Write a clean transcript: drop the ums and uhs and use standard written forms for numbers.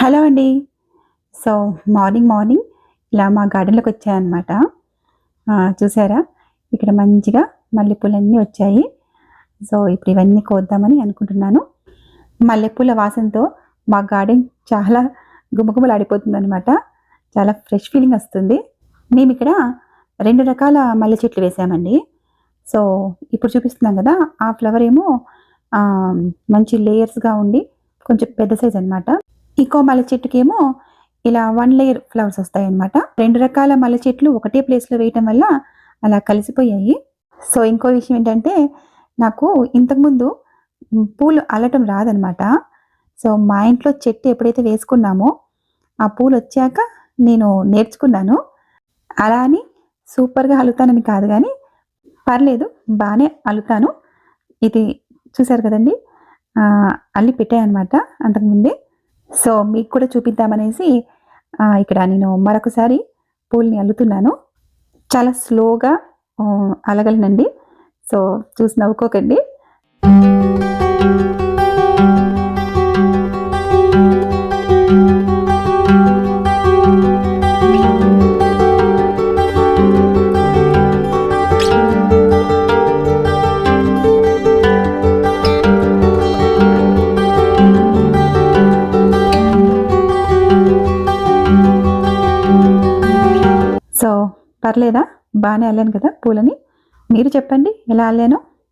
Hello అండి. So, morning ఇలా మా గార్డెన్‌లోకి వచ్చాననమాట. చూసారా? ఇక్కడ మంచిగా మల్లెపూలన్నీ వచ్చాయి. సో, ఇప్పుడు ఇవన్నీ కోద్దామని అనుకుంటున్నాను. మల్లెపూల వాసనతో మా గార్డెన్ చాలా గుమగుమలాడిపోతుందనమాట. చాలా ఫ్రెష్ ఫీలింగ్ వస్తుంది. మేమిక్కడ 2 రకాల మల్లె చెట్లు వేసామండి. సో, ఇప్పుడు చూపిస్తున్నాం గదా! ఆ ఫ్లవర్ ఏమో మంచి లేయర్స్‌గా ఉండి కొంచెం పెద్ద సైజ్ అనమాట. ఇంకో మల్లె చెట్టుకేమో ఇలా 1 లేయర్ ఫ్లవర్స్ వస్తాయన్నమాట. 2 రకాల మల్లె చెట్లు ఒకటే ప్లేస్‌లో వేయటం వల్ల అలా కలిసిపోయాయి. సో, ఇంకో విషయం ఏంటంటే నాకు ఇంతకుముందు పూలు అల్లటం రాదనమాట. సో, మా ఇంట్లో చెట్టు ఎప్పుడైతే వేసుకున్నామో ఆ పూలొచ్చాక నేను నేర్చుకున్నాను. అలా అని సూపర్‌గా అల్లుతానని కాదు గానీ పర్లేదు బానే అల్లుతాను. ఇది చూసారు కదండీ! అల్లి పెట్టాననమాట అంతకుముందే. సో, మీకు కూడా చూపిద్దామనేసి ఇక్కడ నేను మరొకసారి పూలని అల్లుతున్నాను. చాలా స్లోగా అలగలనండి. సో, చూసి నవ్వుకోకండి. సో, పర్లేదా? బానే అల్లాను కదా పూలని. మీరు చెప్పండి ఎలా అల్లానో?